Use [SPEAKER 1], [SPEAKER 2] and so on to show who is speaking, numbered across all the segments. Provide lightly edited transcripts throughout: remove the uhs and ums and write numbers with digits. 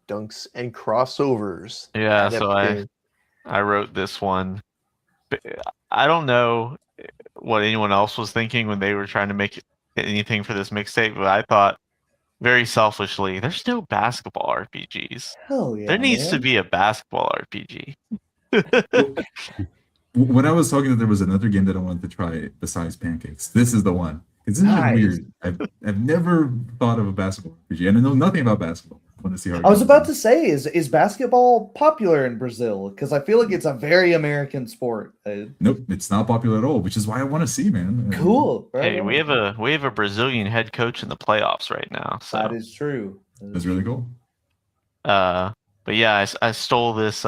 [SPEAKER 1] dunks and crossovers.
[SPEAKER 2] Yeah,
[SPEAKER 1] That
[SPEAKER 2] so
[SPEAKER 1] epic game.
[SPEAKER 2] I wrote this one. I don't know what anyone else was thinking when they were trying to make anything for this mixtape, but I thought very selfishly, there's no basketball RPGs.
[SPEAKER 3] Hell yeah,
[SPEAKER 2] There needs to
[SPEAKER 3] man.
[SPEAKER 2] be a basketball RPG.
[SPEAKER 4] When I was talking that there was another game that I wanted to try besides Pancakes, this is the one. It's
[SPEAKER 3] Nice.
[SPEAKER 4] weird. I've never thought of a basketball RPG, and I know nothing about basketball. I want to see how.
[SPEAKER 3] I was about to say, is basketball popular in Brazil? Because I feel like it's a very American sport.
[SPEAKER 4] Nope, it's not popular at all, which is why I want to see, man.
[SPEAKER 3] Cool. Right
[SPEAKER 2] Hey,
[SPEAKER 3] on.
[SPEAKER 2] we have a Brazilian head coach in the playoffs right now. So
[SPEAKER 3] That is true.
[SPEAKER 4] That's really cool.
[SPEAKER 2] but yeah, I stole this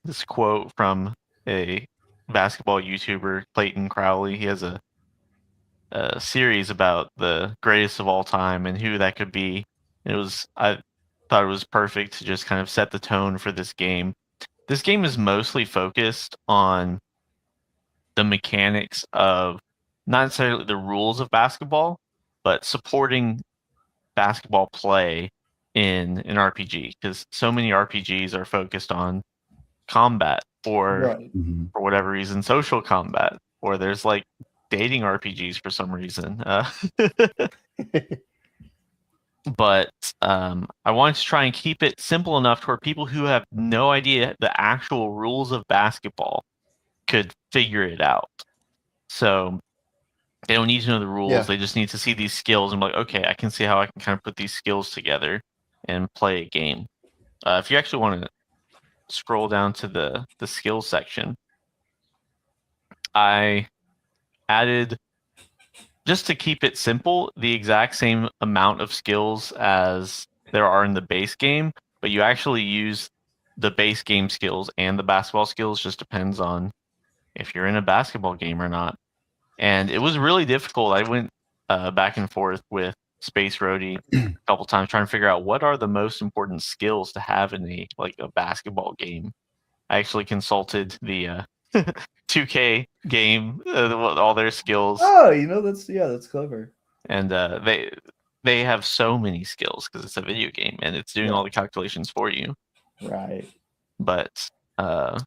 [SPEAKER 2] this quote from a basketball YouTuber, Clayton Crowley. He has a series about the greatest of all time and who that could be. I thought it was perfect to just kind of set the tone for this game. This game is mostly focused on the mechanics of not necessarily the rules of basketball, but supporting basketball play in an RPG, because so many RPGs are focused on combat or
[SPEAKER 3] Right.
[SPEAKER 2] for whatever reason social combat, or there's like dating RPGs for some reason. But I wanted to try and keep it simple enough to where people who have no idea the actual rules of basketball could figure it out. So they don't need to know the rules.
[SPEAKER 1] Yeah.
[SPEAKER 2] They just need to see these skills and be like, okay, I can see how I can kind of put these skills together and play a game. If you actually want to scroll down to the skills section, I added, just to keep it simple, the exact same amount of skills as there are in the base game, but you actually use the base game skills and the basketball skills. Just depends on if you're in a basketball game or not. And it was really difficult. I went back and forth with Space Roadie a couple times trying to figure out what are the most important skills to have in a basketball game. I actually consulted the 2K game, all their skills.
[SPEAKER 3] Oh, that's clever.
[SPEAKER 2] And they have so many skills because it's a video game and it's doing all the calculations for you.
[SPEAKER 3] Right.
[SPEAKER 2] But I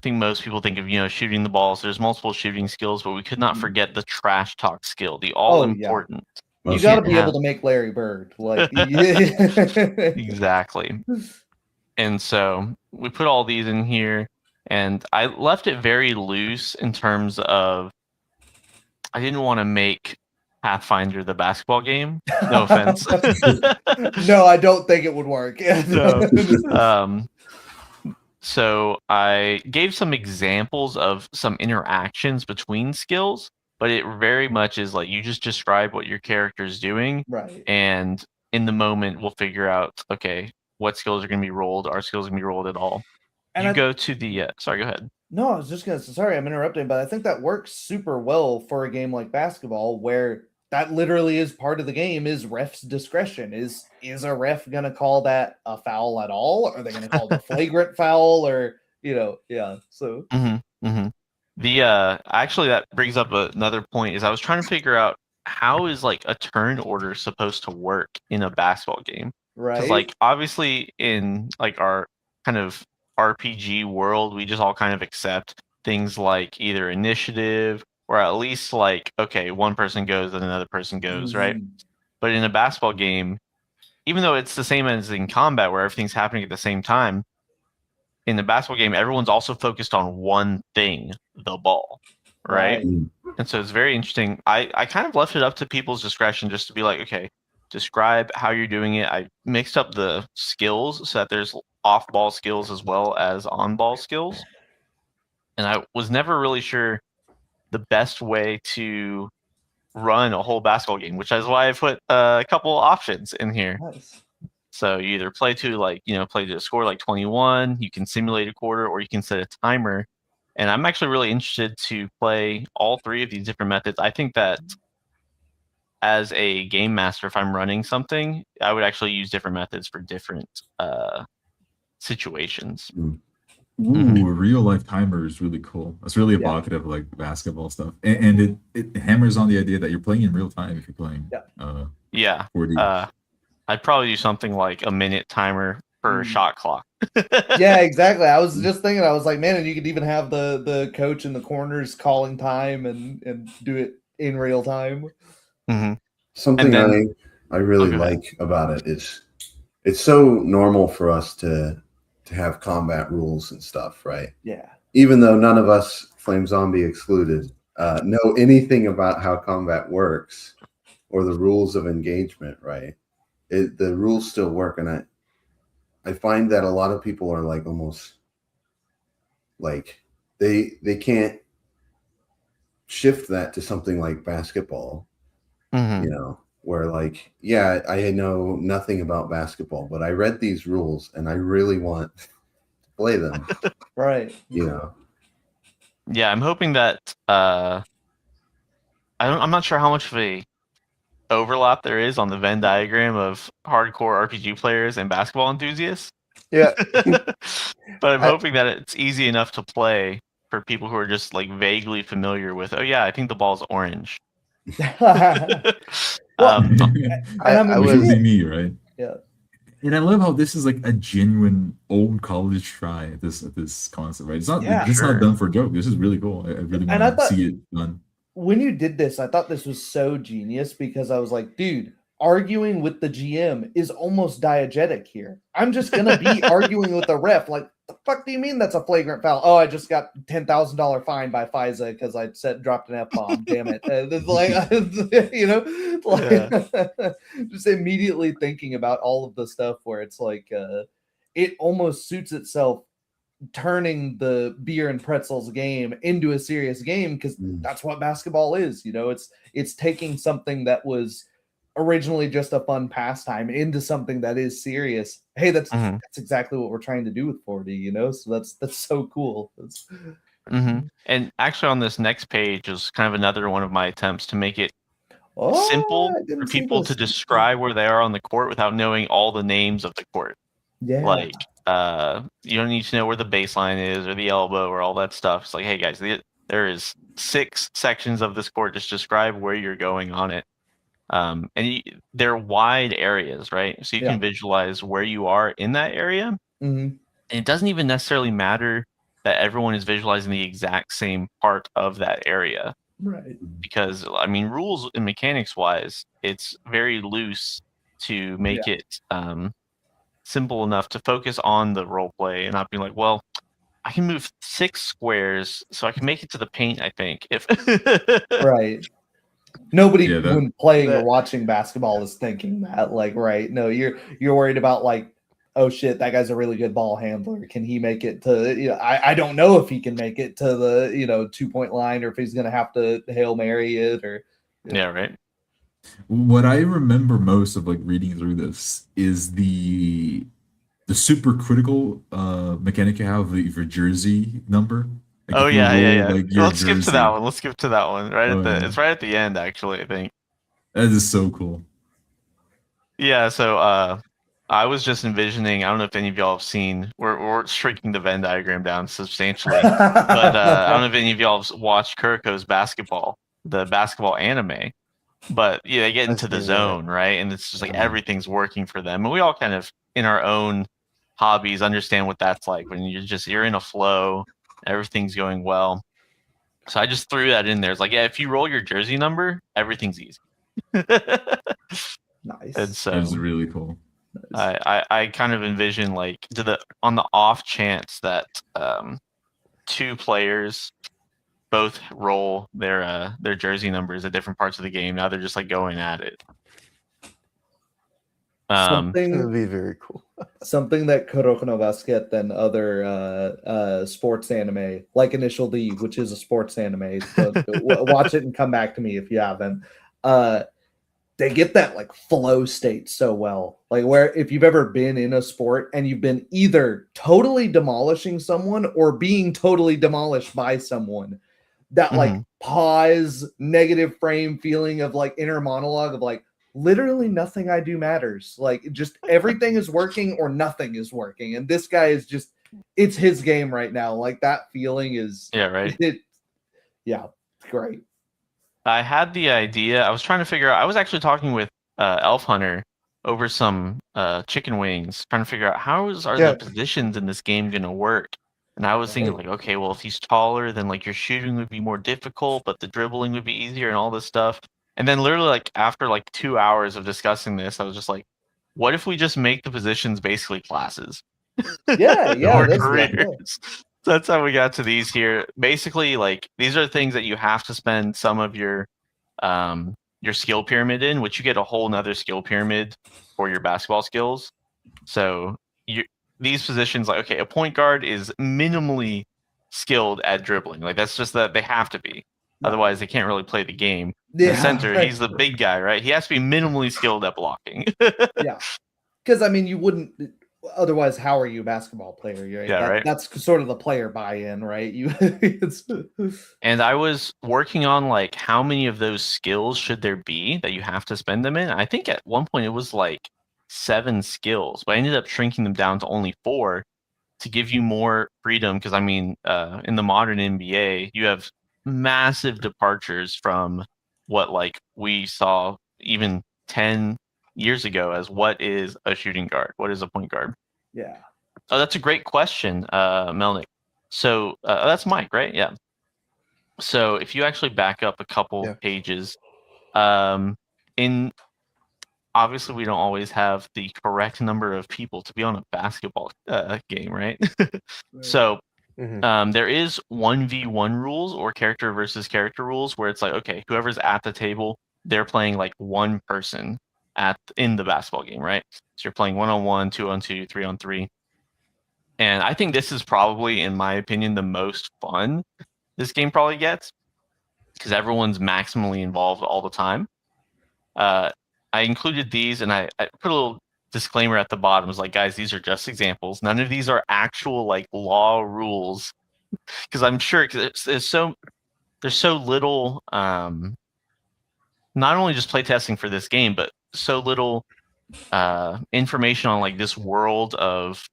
[SPEAKER 2] think most people think of shooting the balls. There's multiple shooting skills, but we could not forget the trash talk skill, the all important.
[SPEAKER 3] You got to be able to make Larry Bird.
[SPEAKER 2] Exactly. And so we put all these in here, and I left it very loose in terms of I didn't want to make Pathfinder the basketball game. No offense.
[SPEAKER 3] No, I don't think it would work.
[SPEAKER 2] So I gave some examples of some interactions between skills, but it very much is like you just describe what your character is doing.
[SPEAKER 3] Right.
[SPEAKER 2] And in the moment, we'll figure out, okay, what skills are going to be rolled. Our skills are going to be rolled at all. And go to the... sorry, go ahead.
[SPEAKER 3] No, I was just going to... Sorry, I'm interrupting, but I think that works super well for a game like basketball where that literally is part of the game, is ref's discretion. Is a ref going to call that a foul at all? Are they going to call it a flagrant foul? Or, so...
[SPEAKER 2] Actually, that brings up another point, is I was trying to figure out how is like a turn order supposed to work in a basketball game.
[SPEAKER 3] Right.
[SPEAKER 2] Because like obviously in like our kind of RPG world, we just all kind of accept things like either initiative or at least like, okay, one person goes and another person goes, right? But in a basketball game, even though it's the same as in combat where everything's happening at the same time, in the basketball game, everyone's also focused on one thing, the ball, right? And so it's very interesting. I kind of left it up to people's discretion just to be like, okay, describe how you're doing it. I mixed up the skills so that there's off-ball skills as well as on-ball skills. And I was never really sure the best way to run a whole basketball game, which is why I put a couple options in here.
[SPEAKER 3] Nice.
[SPEAKER 2] So you either play to a score like 21, you can simulate a quarter, or you can set a timer. And I'm actually really interested to play all three of these different methods. I think that as a game master, if I'm running something, I would actually use different methods for different situations.
[SPEAKER 4] Ooh, a real life timer is really cool. It's really evocative, like basketball stuff, and it hammers on the idea that you're playing in real time if you're playing.
[SPEAKER 2] 4D. I'd probably do something like a minute timer per shot clock.
[SPEAKER 3] Yeah, exactly. I was just thinking, I was like, man, and you could even have the coach in the corners calling time and do it in real time.
[SPEAKER 2] Mm-hmm.
[SPEAKER 5] Something
[SPEAKER 2] then,
[SPEAKER 5] I really
[SPEAKER 2] go ahead.
[SPEAKER 5] like about it is it's so normal for us to have combat rules and stuff, right?
[SPEAKER 3] Yeah.
[SPEAKER 5] Even though none of us, Flame Zombie excluded, know anything about how combat works or the rules of engagement, right? The rules still work, and I find that a lot of people are like almost like they can't shift that to something like basketball,
[SPEAKER 2] Mm-hmm.
[SPEAKER 5] you know, where like, yeah, I know nothing about basketball, but I read these rules and I really want to play them.
[SPEAKER 3] Right.
[SPEAKER 5] You know.
[SPEAKER 2] Yeah, I'm hoping that I'm not sure how much of a overlap there is on the Venn diagram of hardcore RPG players and basketball enthusiasts.
[SPEAKER 1] Yeah.
[SPEAKER 2] But I'm hoping that it's easy enough to play for people who are just like vaguely familiar with, oh yeah, I think the ball's orange.
[SPEAKER 3] Well,
[SPEAKER 4] Which would be me, right?
[SPEAKER 3] Yeah.
[SPEAKER 4] And I love how this is like a genuine old college try at this concept, right? It's not not done for a joke. This is really cool. I really want to see it done.
[SPEAKER 3] When you did this, I thought this was so genius because I was like, dude, arguing with the GM is almost diegetic here. I'm just gonna be arguing with the ref. Like, the fuck do you mean that's a flagrant foul? Oh, I just got $10,000 fine by FISA because I dropped an F-bomb. Damn it! It's like, you know, like, just immediately thinking about all of the stuff where it's like, it almost suits itself turning the beer and pretzels game into a serious game because that's what basketball is. You know, it's taking something that was originally just a fun pastime into something that is serious. Hey, that's exactly what we're trying to do with 4D, you know? So that's so cool.
[SPEAKER 2] And actually on this next page is kind of another one of my attempts to make it simple for people to describe where they are on the court without knowing all the names of the court.
[SPEAKER 3] Yeah.
[SPEAKER 2] Like, you don't need to know where the baseline is or the elbow or all that stuff. It's like, hey guys, there is 6 sections of this court. Just describe where you're going on it. And they're wide areas, right? So you can visualize where you are in that area. And it doesn't even necessarily matter that everyone is visualizing the exact same part of that area.
[SPEAKER 3] Right.
[SPEAKER 2] Because, I mean, rules and mechanics wise, it's very loose to make it simple enough to focus on the role play and not be like, well, I can move 6 squares so I can make it to the paint, I think.
[SPEAKER 3] Right. Nobody when playing or watching basketball is thinking that, like, right? No, you're worried about like, oh shit, that guy's a really good ball handler. Can he make it to? You know, I don't know if he can make it to the 2-point line or if he's gonna have to Hail Mary it or.
[SPEAKER 2] Yeah, right.
[SPEAKER 4] What I remember most of like reading through this is the super critical mechanic you have your jersey number.
[SPEAKER 2] Like Like let's skip to that one. Let's skip to that one. Right it's right at the end, actually, I think.
[SPEAKER 4] That is so cool.
[SPEAKER 2] Yeah, so I was just envisioning, I don't know if any of y'all have seen, we're shrinking the Venn diagram down substantially. But I don't know if any of y'all have watched Kuriko's basketball, the basketball anime. But yeah, they get into the zone, right? And it's just like everything's working for them. And we all kind of, in our own hobbies, understand what that's like when you're in a flow, everything's going well. So I just threw that in there. It's like, yeah, if you roll your jersey number, everything's easy.
[SPEAKER 3] Nice.
[SPEAKER 2] And so
[SPEAKER 4] that was really cool.
[SPEAKER 2] I kind of envision like on the off chance that 2 players both roll their jersey numbers at different parts of the game. Now they're just like going at it.
[SPEAKER 3] Something
[SPEAKER 1] would be very cool.
[SPEAKER 3] Something that Kuroko no Basket and other sports anime, like Initial D, which is a sports anime. So watch it and come back to me if you haven't. They get that like flow state so well. Like where if you've ever been in a sport and you've been either totally demolishing someone or being totally demolished by someone, that like pause, negative frame feeling of like inner monologue of like, literally nothing I do matters. Like just everything is working or nothing is working. And this guy is just, it's his game right now. Like that feeling is,
[SPEAKER 2] right.
[SPEAKER 3] Great.
[SPEAKER 2] I had the idea. I was trying to figure out, I was actually talking with Elf Hunter over some chicken wings, trying to figure out are
[SPEAKER 3] Yeah.
[SPEAKER 2] the positions in this game gonna work. And I was thinking
[SPEAKER 3] Right.
[SPEAKER 2] like, okay, well, if he's taller, then like your shooting would be more difficult, but the dribbling would be easier and all this stuff. And then literally like after like 2 hours of discussing this, I was just like, what if we just make the positions basically classes?
[SPEAKER 3] Yeah,
[SPEAKER 2] Or
[SPEAKER 3] that's
[SPEAKER 2] careers? So that's how we got to these here. Basically, like these are things that you have to spend some of your skill pyramid in, which you get a whole nother skill pyramid for your basketball skills. So these positions, like, okay, a point guard is minimally skilled at dribbling. Like that's just that they have to be.
[SPEAKER 3] Right.
[SPEAKER 2] Otherwise, they can't really play the game.
[SPEAKER 3] Yeah,
[SPEAKER 2] The center,
[SPEAKER 3] right.
[SPEAKER 2] he's the big guy, right? He has to be minimally skilled at blocking.
[SPEAKER 3] Yeah, because I mean, you wouldn't. Otherwise, how are you a basketball player? Right?
[SPEAKER 2] Yeah, right.
[SPEAKER 3] That's sort of the player buy-in, right? It's,
[SPEAKER 2] And I was working on like how many of those skills should there be that you have to spend them in. I think at one point it was like 7 skills, but I ended up shrinking them down to only 4 to give you more freedom. Because I mean, in the modern NBA, you have massive departures from what like we saw even 10 years ago as what is a shooting guard, what is a point guard.
[SPEAKER 3] yeah.
[SPEAKER 2] Oh, that's a great question, Melnick. So that's Mike, right? Yeah. So if you actually back up a couple
[SPEAKER 1] Yeah.
[SPEAKER 2] pages, in obviously we don't always have the correct number of people to be on a basketball game, right? So there is 1v1 rules or character versus character rules where it's like, okay, whoever's at the table, they're playing like one person in the basketball game, right? So you're playing 1-on-1, 2-on-2, 3-on-3. And I think this is probably, in my opinion, the most fun this game probably gets because everyone's maximally involved all the time. I included these and I put a little disclaimer at the bottom. It was like, guys, these are just examples. None of these are actual like law rules because I'm sure there's so little not only just playtesting for this game, but so little information on like this world of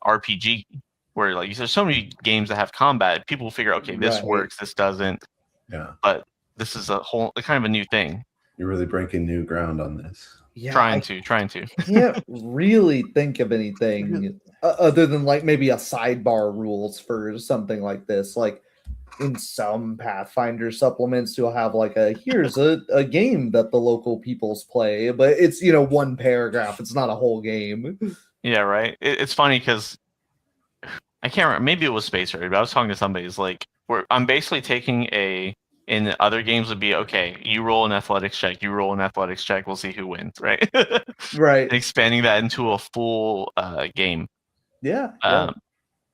[SPEAKER 2] RPG where like there's so many games that have combat. People figure, okay, this
[SPEAKER 3] Right.
[SPEAKER 2] works, this doesn't.
[SPEAKER 5] Yeah.
[SPEAKER 2] But this is a kind of a new thing.
[SPEAKER 5] You're really breaking new ground on this.
[SPEAKER 3] Yeah,
[SPEAKER 2] Trying
[SPEAKER 3] I
[SPEAKER 2] to.
[SPEAKER 3] can't really think of anything other than like maybe a sidebar rules for something like this. Like in some Pathfinder supplements, you'll have like here's a game that the local peoples play, but it's one paragraph. It's not a whole game.
[SPEAKER 2] Yeah, right. It's funny because I can't remember. Maybe it was Space Raid, but I was talking to somebody. It's like I'm basically taking in other games would be, okay, you roll an athletics check, you roll an athletics check, we'll see who wins, right?
[SPEAKER 3] Right.
[SPEAKER 2] And expanding that into a full game.
[SPEAKER 3] Yeah.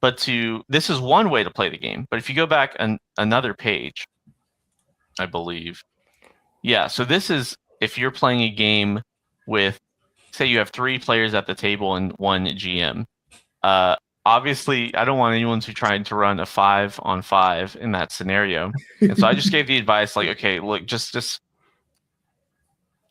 [SPEAKER 2] But this is one way to play the game. But if you go back another page, I believe. Yeah, so this is if you're playing a game with, say you have 3 players at the table and 1 GM. Obviously, I don't want anyone to try to run a 5-on-5 in that scenario. And so I just gave the advice like, okay, look, just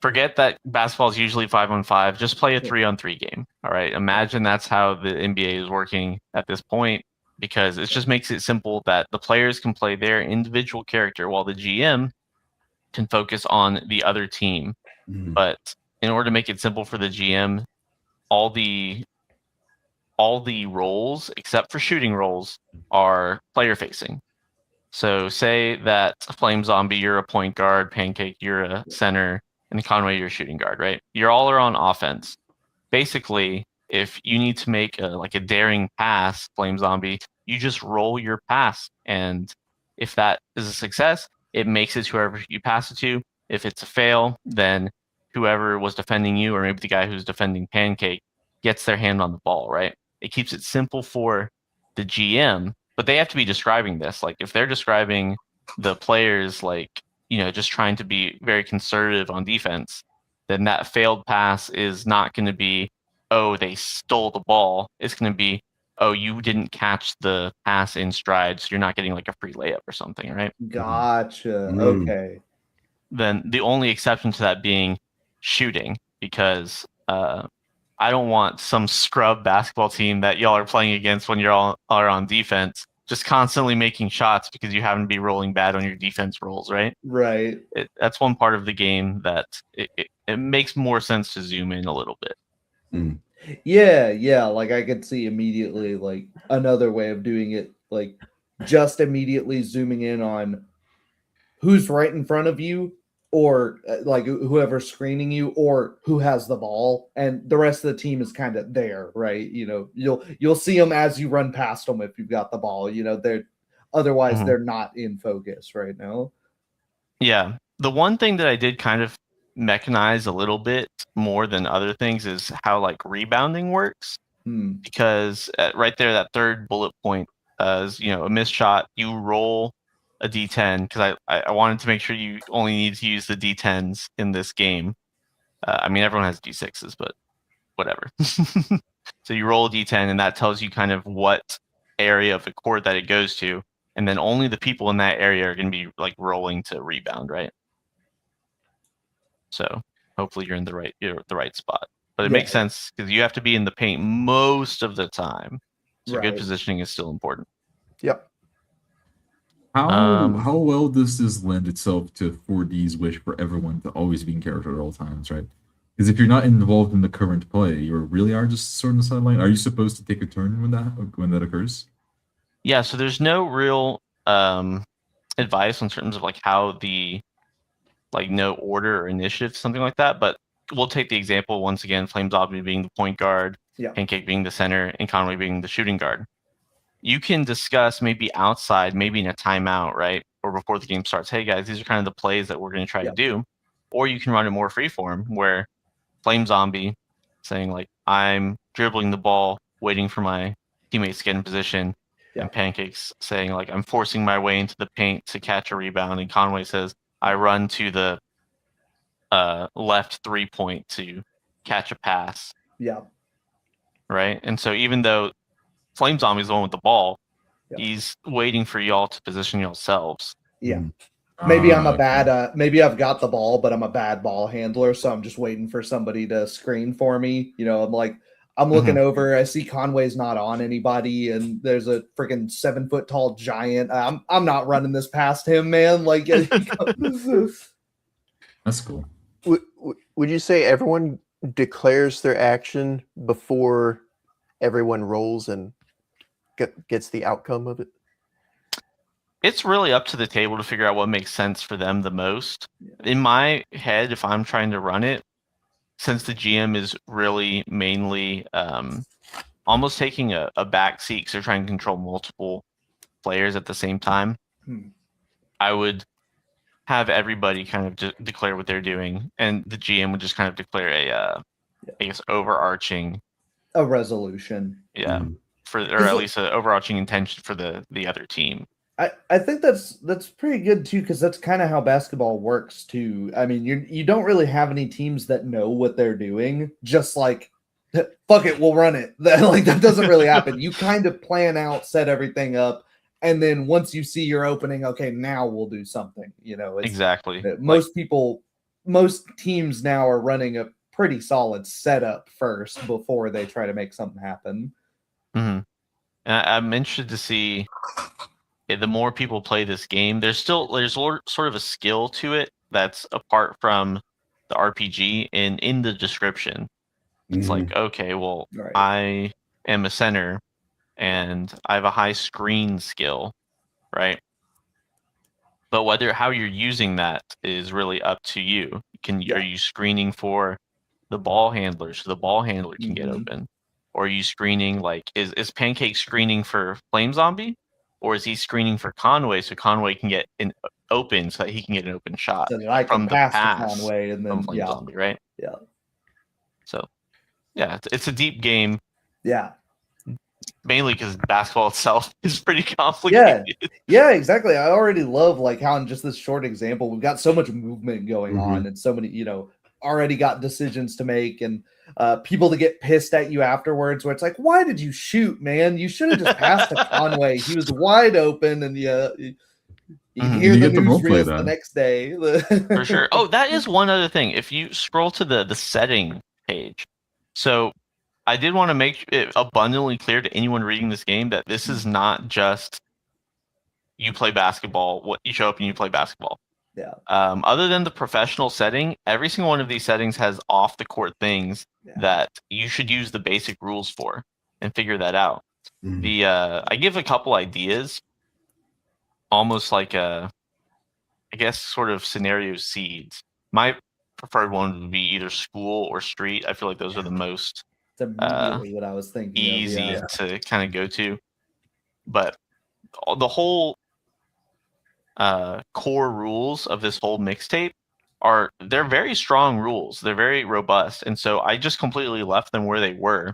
[SPEAKER 2] forget that basketball is usually 5-on-5. Just play a 3-on-3 game. All right. Imagine that's how the NBA is working at this point, because it just makes it simple that the players can play their individual character while the GM can focus on the other team.
[SPEAKER 5] Mhm.
[SPEAKER 2] But in order to make it simple for the GM, all the roles except for shooting roles are player facing. So say that Flame Zombie, you're a point guard, Pancake, you're a center, and Conway, you're a shooting guard, right? You're all are on offense. Basically, if you need to make a daring pass, Flame Zombie, you just roll your pass. And if that is a success, it makes it to whoever you pass it to. If it's a fail, then whoever was defending you, or maybe the guy who's defending Pancake, gets their hand on the ball, right? It keeps it simple for the GM, but they have to be describing this. Like if they're describing the players like, just trying to be very conservative on defense, then that failed pass is not going to be, oh, they stole the ball. It's going to be, oh, you didn't catch the pass in stride, so you're not getting like a free layup or something, right?
[SPEAKER 3] Gotcha.
[SPEAKER 5] Mm.
[SPEAKER 3] Okay.
[SPEAKER 2] Then the only exception to that being shooting, because I don't want some scrub basketball team that y'all are playing against when you're all are on defense just constantly making shots because you happen to be rolling bad on your defense rolls, right?
[SPEAKER 3] Right.
[SPEAKER 2] That's one part of the game that it makes more sense to zoom in a little bit.
[SPEAKER 5] Mm.
[SPEAKER 3] Yeah, like I could see immediately like another way of doing it, like just immediately zooming in on who's right in front of you, or like whoever's screening you, or who has the ball, and the rest of the team is kind of there, right? You'll see them as you run past them if you've got the ball. They're otherwise
[SPEAKER 2] Mhm.
[SPEAKER 3] they're not in focus right now.
[SPEAKER 2] Yeah. The one thing that I did kind of mechanize a little bit more than other things is how like rebounding works. Because right there, that third bullet point is, a missed shot, you roll a d10, because I wanted to make sure you only need to use the d10s in this game. I mean, everyone has d6s, but whatever. So you roll a d10, and that tells you kind of what area of the court that it goes to, and then only the people in that area are going to be like rolling to rebound, right? So hopefully you're in the right spot. But it makes sense because you have to be in the paint most of the time. So good positioning is still important.
[SPEAKER 1] Yep.
[SPEAKER 4] How well does this lend itself to 4D's wish for everyone to always be in character at all times, right? Because if you're not involved in the current play, you really are just sort of on the sideline. Are you supposed to take a turn when that occurs?
[SPEAKER 2] Yeah, so there's no real advice in terms of like how the no order or initiative, something like that. But we'll take the example once again: Flame Zombie being the point guard, Pancake being the center, and Conway being the shooting guard. You can discuss maybe outside, maybe in a timeout, right? Or before the game starts, hey guys, these are kind of the plays that we're going to try to do. Or you can run it more freeform, where Flame Zombie saying like, I'm dribbling the ball, waiting for my teammates to get in position. And Pancake's saying like, I'm forcing my way into the paint to catch a rebound. And Conway says, I run to the left 3-point to catch a pass.
[SPEAKER 3] Yeah.
[SPEAKER 2] Right. And so even though Flame Zombie's the one with the ball, he's waiting for y'all to position yourselves.
[SPEAKER 3] Yeah. Maybe I'm a bad, maybe I've got the ball, but I'm a bad ball handler. So I'm just waiting for somebody to screen for me. I'm looking over, I see Conway's not on anybody, and there's a freaking 7-foot tall giant. I'm not running this past him, man. Like,
[SPEAKER 4] that's cool.
[SPEAKER 1] Would you say everyone declares their action before everyone rolls and gets the outcome of it?
[SPEAKER 2] It's really up to the table to figure out what makes sense for them the most. In my head, if I'm trying to run it, since the GM is really mainly almost taking a back seat because they're trying to control multiple players at the same time, I would have everybody kind of declare what they're doing, and the GM would just kind of declare I guess, overarching
[SPEAKER 3] resolution.
[SPEAKER 2] Yeah, or at least an overarching intention for the other team.
[SPEAKER 3] I think that's pretty good too, because that's kind of how basketball works too. I mean, you don't really have any teams that know what they're doing. Just like, fuck it, we'll run it. That doesn't really happen. You kind of plan out, set everything up, and then once you see your opening, okay, now we'll do something.
[SPEAKER 2] Exactly.
[SPEAKER 3] Most teams now are running a pretty solid setup first before they try to make something happen.
[SPEAKER 2] Mm-hmm. And I'm interested to see. The more people play this game, there's sort of a skill to it that's apart from the RPG. And in the description, it's like, okay, well, I am a center and I have a high screen skill, right? But how you're using that is really up to you. Are you screening for the ball handler so the ball handler can get open? Or are you screening is Pancake screening for Flame Zombie? Or is he screening for Conway so Conway can get open so that he can get an open shot
[SPEAKER 3] so that I can
[SPEAKER 2] from the
[SPEAKER 3] pass to Conway and then
[SPEAKER 2] Flame Zombie, right?
[SPEAKER 3] Yeah.
[SPEAKER 2] So, yeah, it's a deep game.
[SPEAKER 3] Yeah.
[SPEAKER 2] Mainly because basketball itself is pretty complicated.
[SPEAKER 3] Yeah, exactly. I already love how in just this short example we've got so much movement going on and so many already got decisions to make and people to get pissed at you afterwards where it's like, why did you shoot, man? You should have just passed to Conway. He was wide open, and you hear the newsreels the next day.
[SPEAKER 2] For sure. Oh, that is one other thing. If you scroll to the setting page, so I did want to make it abundantly clear to anyone reading this game that this is not just you play basketball. What you show up and you play basketball.
[SPEAKER 3] Yeah.
[SPEAKER 2] Other than the professional setting, every single one of these settings has off the court things that you should use the basic rules for and figure that out. I give a couple ideas, almost like I guess sort of scenario seeds. My preferred one would be either school or street. I feel like those are the most
[SPEAKER 3] It's immediately what I was thinking.
[SPEAKER 2] easy
[SPEAKER 3] Of,
[SPEAKER 2] to kind of go to. But the whole core rules of this whole mixtape they're very strong rules. They're very robust. And so I just completely left them where they were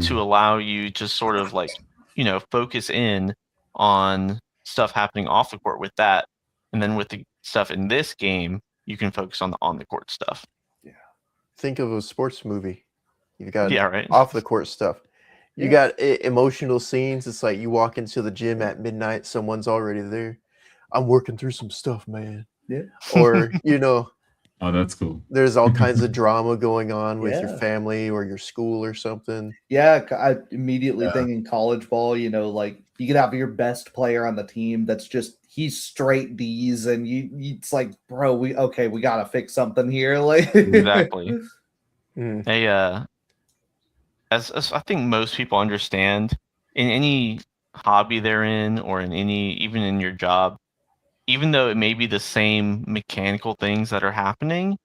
[SPEAKER 2] to allow you to sort of like, focus in on stuff happening off the court with that. And then with the stuff in this game, you can focus on the court stuff.
[SPEAKER 1] Yeah. Think of a sports movie. You've got
[SPEAKER 2] right.
[SPEAKER 1] off the court stuff. You got emotional scenes. It's like you walk into the gym at midnight, someone's already there. I'm working through some stuff, man.
[SPEAKER 3] Yeah.
[SPEAKER 1] Or,
[SPEAKER 4] Oh, that's cool.
[SPEAKER 1] There's all kinds of drama going on with your family or your school or something.
[SPEAKER 3] Yeah, I immediately thinking college ball, like you could have your best player on the team that's just he's straight D's and it's like, bro, we got to fix something here. Like
[SPEAKER 2] exactly. As I think most people understand, in any hobby they're in or even in your job, even though it may be the same mechanical things that are happening,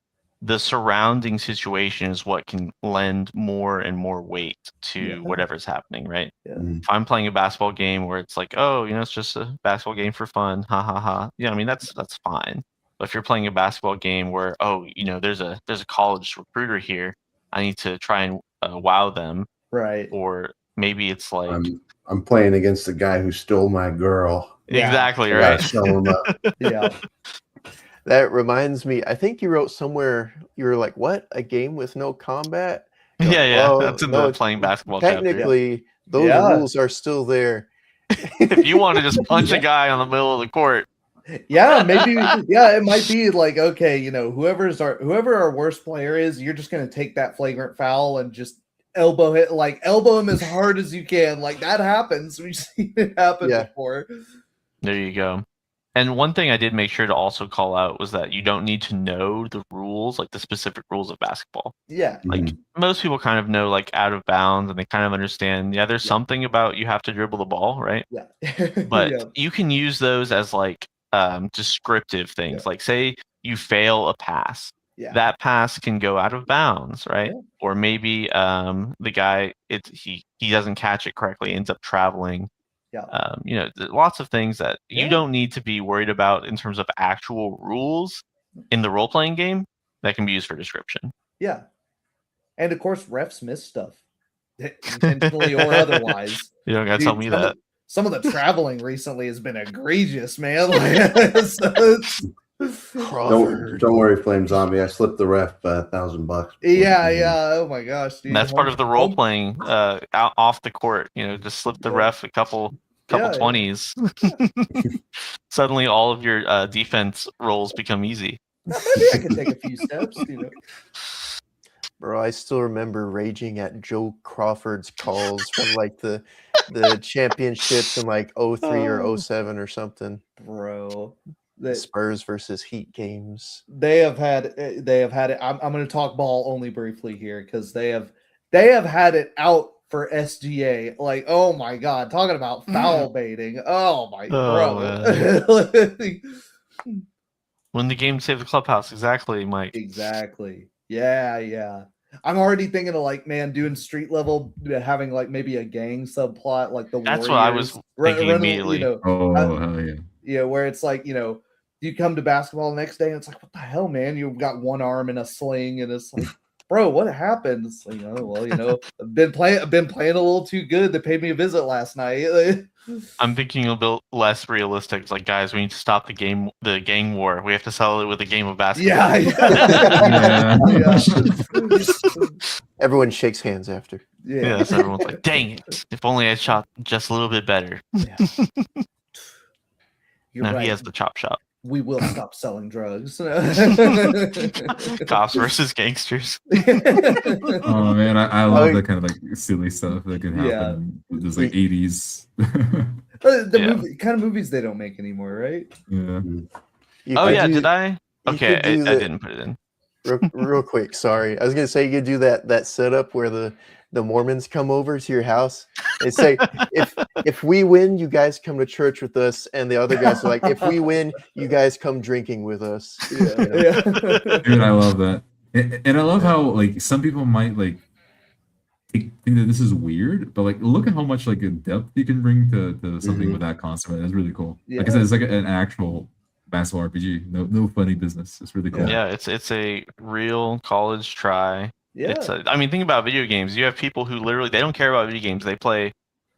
[SPEAKER 2] the surrounding situation is what can lend more and more weight to whatever's happening, right?
[SPEAKER 3] Yeah.
[SPEAKER 2] If I'm playing a basketball game where it's like, oh, it's just a basketball game for fun, ha ha ha. Yeah, I mean that's fine. But if you're playing a basketball game where, oh, there's a college recruiter here, I need to try and wow them,
[SPEAKER 3] right?
[SPEAKER 2] Or maybe it's like
[SPEAKER 5] I'm playing against the guy who stole my girl.
[SPEAKER 2] Exactly, right.
[SPEAKER 5] Show him up.
[SPEAKER 3] Yeah.
[SPEAKER 1] That reminds me, I think you wrote somewhere, you were like, what? A game with no combat?
[SPEAKER 2] Yeah. That's in the playing basketball
[SPEAKER 1] technically, those rules are still there.
[SPEAKER 2] If you want to just punch a guy on the middle of the court.
[SPEAKER 3] Yeah, maybe. Yeah, it might be like, okay, whoever our worst player is, you're just going to take that flagrant foul and just elbow him as hard as you can. Like that happens. We've seen it happen before.
[SPEAKER 2] There you go. And one thing I did make sure to also call out was that you don't need to know the rules, like the specific rules of basketball.
[SPEAKER 3] Yeah.
[SPEAKER 2] Like most people kind of know like out of bounds and they kind of understand, there's something about you have to dribble the ball, right?
[SPEAKER 3] Yeah.
[SPEAKER 2] But you can use those as like descriptive things. Like say you fail a pass.
[SPEAKER 3] Yeah.
[SPEAKER 2] That pass can go out of bounds, right? Yeah. Or maybe the guy he doesn't catch it correctly, ends up traveling.
[SPEAKER 3] Yeah.
[SPEAKER 2] Lots of things that you don't need to be worried about in terms of actual rules in the role-playing game that can be used for description.
[SPEAKER 3] Yeah. And of course, refs miss stuff intentionally or otherwise.
[SPEAKER 2] You don't gotta tell me that.
[SPEAKER 3] Some of the traveling recently has been egregious, man.
[SPEAKER 5] Don't worry, Flame Zombie. I slipped the ref $1,000.
[SPEAKER 3] Yeah. Oh my gosh, dude.
[SPEAKER 2] That's part of the role playing out off the court. Just slip the ref a couple 20s. Suddenly, all of your defense roles become easy.
[SPEAKER 3] Maybe I could take a few steps.
[SPEAKER 1] Bro, I still remember raging at Joe Crawford's calls from like the championships in like 03 or 07 or something.
[SPEAKER 3] Bro.
[SPEAKER 1] The Spurs versus Heat games.
[SPEAKER 3] They have had it. I'm going to talk ball only briefly here because they have had it out for SGA. Like, oh my god, talking about foul baiting. Oh my bro.
[SPEAKER 2] When the game saved the clubhouse, exactly, Mike.
[SPEAKER 3] Exactly. Yeah. I'm already thinking of like, man, doing street level, having like maybe a gang subplot, like the
[SPEAKER 2] That's
[SPEAKER 3] Warriors,
[SPEAKER 2] what I was thinking immediately.
[SPEAKER 4] Hell yeah.
[SPEAKER 3] Yeah, where it's like, you come to basketball the next day and it's like, what the hell, man? You've got one arm in a sling and it's like, bro, what happened? It's like, I've been playing a little too good. They paid me a visit last night.
[SPEAKER 2] I'm thinking a bit less realistic. It's like, guys, we need to stop the gang war. We have to settle it with a game of basketball.
[SPEAKER 3] Yeah.
[SPEAKER 1] Everyone shakes hands after.
[SPEAKER 2] Yeah, so everyone's like, dang it. If only I shot just a little bit better.
[SPEAKER 3] Yeah.
[SPEAKER 2] Now he has the chop shop.
[SPEAKER 3] we will stop selling drugs.
[SPEAKER 2] Cops versus gangsters.
[SPEAKER 4] Oh man, I love that kind of like silly stuff that can
[SPEAKER 3] Yeah.
[SPEAKER 4] happen. There's like 80s.
[SPEAKER 3] The
[SPEAKER 2] Yeah.
[SPEAKER 3] movie, kind of movies they don't make anymore, right?
[SPEAKER 4] Yeah.
[SPEAKER 1] You
[SPEAKER 2] Oh
[SPEAKER 1] could
[SPEAKER 2] yeah,
[SPEAKER 1] do-
[SPEAKER 2] did I?
[SPEAKER 1] you
[SPEAKER 2] Okay,
[SPEAKER 1] could do
[SPEAKER 2] I
[SPEAKER 1] the-
[SPEAKER 2] didn't put it in.
[SPEAKER 1] real quick, sorry. I was gonna say you could do that setup where the Mormons come over to your house and say, if we win, you guys come to church with us, and the other guys are like, if we win, you guys come drinking with us.
[SPEAKER 3] Yeah.
[SPEAKER 4] Dude, I love that. And I love how like some people might like think that this is weird, but like look at how much like a depth you can bring to something
[SPEAKER 5] Mhm.
[SPEAKER 4] with that concept. That's really cool.
[SPEAKER 3] Yeah.
[SPEAKER 4] Like I said, it's like an actual basketball RPG. No funny business. It's really cool.
[SPEAKER 2] Yeah, it's a real college try.
[SPEAKER 3] Yeah.
[SPEAKER 2] I mean, think about video games. You have people who literally they don't care about video games. They play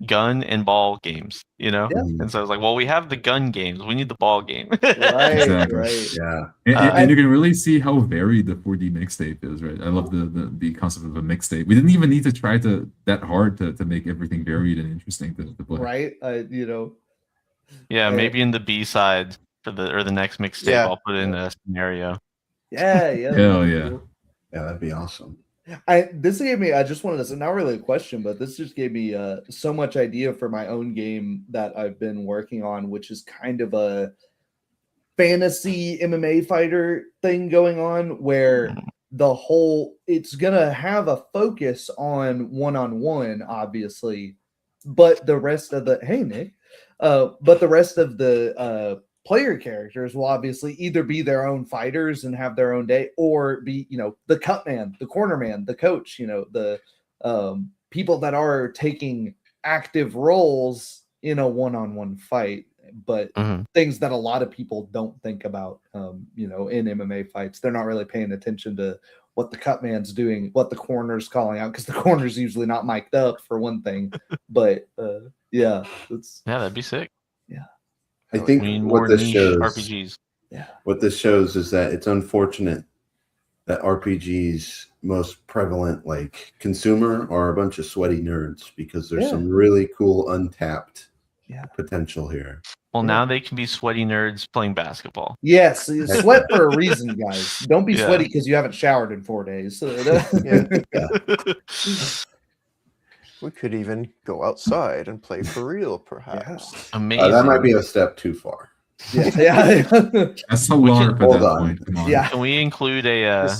[SPEAKER 2] gun and ball games, you know?
[SPEAKER 3] Yeah.
[SPEAKER 2] And so it's like, well, we have the gun games. We need the ball game.
[SPEAKER 3] Right,
[SPEAKER 4] Exactly.
[SPEAKER 3] right.
[SPEAKER 5] Yeah.
[SPEAKER 4] And you can really see how varied the 4D mixtape is, right? I love the concept of a mixtape. We didn't even need to try that hard to make everything varied and interesting to play.
[SPEAKER 3] Right.
[SPEAKER 2] Yeah, maybe in the B side for the next mixtape,
[SPEAKER 1] Yeah.
[SPEAKER 2] I'll put in a scenario.
[SPEAKER 3] Yeah.
[SPEAKER 4] Hell yeah.
[SPEAKER 5] Yeah, that'd be awesome.
[SPEAKER 3] This gave me, I just wanted to say, not really a question, but this just gave me so much idea for my own game that I've been working on, which is kind of a fantasy MMA fighter thing going on where it's gonna have a focus on one-on-one, obviously, but the rest of the player characters will obviously either be their own fighters and have their own day, or be, the cut man, the corner man, the coach, the people that are taking active roles in a one-on-one fight, but things that a lot of people don't think about, in MMA fights. They're not really paying attention to what the cut man's doing, what the corner's calling out, because the corner's usually not mic'd up for one thing. But yeah,
[SPEAKER 2] that'd be sick.
[SPEAKER 5] I think
[SPEAKER 2] We need
[SPEAKER 5] what
[SPEAKER 2] more
[SPEAKER 5] this
[SPEAKER 2] niche
[SPEAKER 5] shows,
[SPEAKER 2] RPGs.
[SPEAKER 5] what this shows is that it's unfortunate that RPGs most prevalent like consumer are a bunch of sweaty nerds, because there's some really cool untapped potential here.
[SPEAKER 2] Well, now they can be sweaty nerds playing basketball.
[SPEAKER 3] Yes, you sweat for a reason, guys. Don't be
[SPEAKER 2] Yeah.
[SPEAKER 3] sweaty because you haven't showered in 4 days.
[SPEAKER 1] We could even go outside and play for real, perhaps.
[SPEAKER 2] Amazing.
[SPEAKER 5] That might be a step too far.
[SPEAKER 3] Yeah.
[SPEAKER 4] That's a LARP at
[SPEAKER 5] hold
[SPEAKER 4] that
[SPEAKER 5] on.
[SPEAKER 4] point. Come on.
[SPEAKER 3] Yeah.
[SPEAKER 2] Can we include a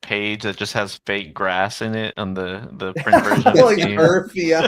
[SPEAKER 2] page that just has fake grass in it on the print version of the
[SPEAKER 3] Like
[SPEAKER 2] game?
[SPEAKER 3] Earth, yeah.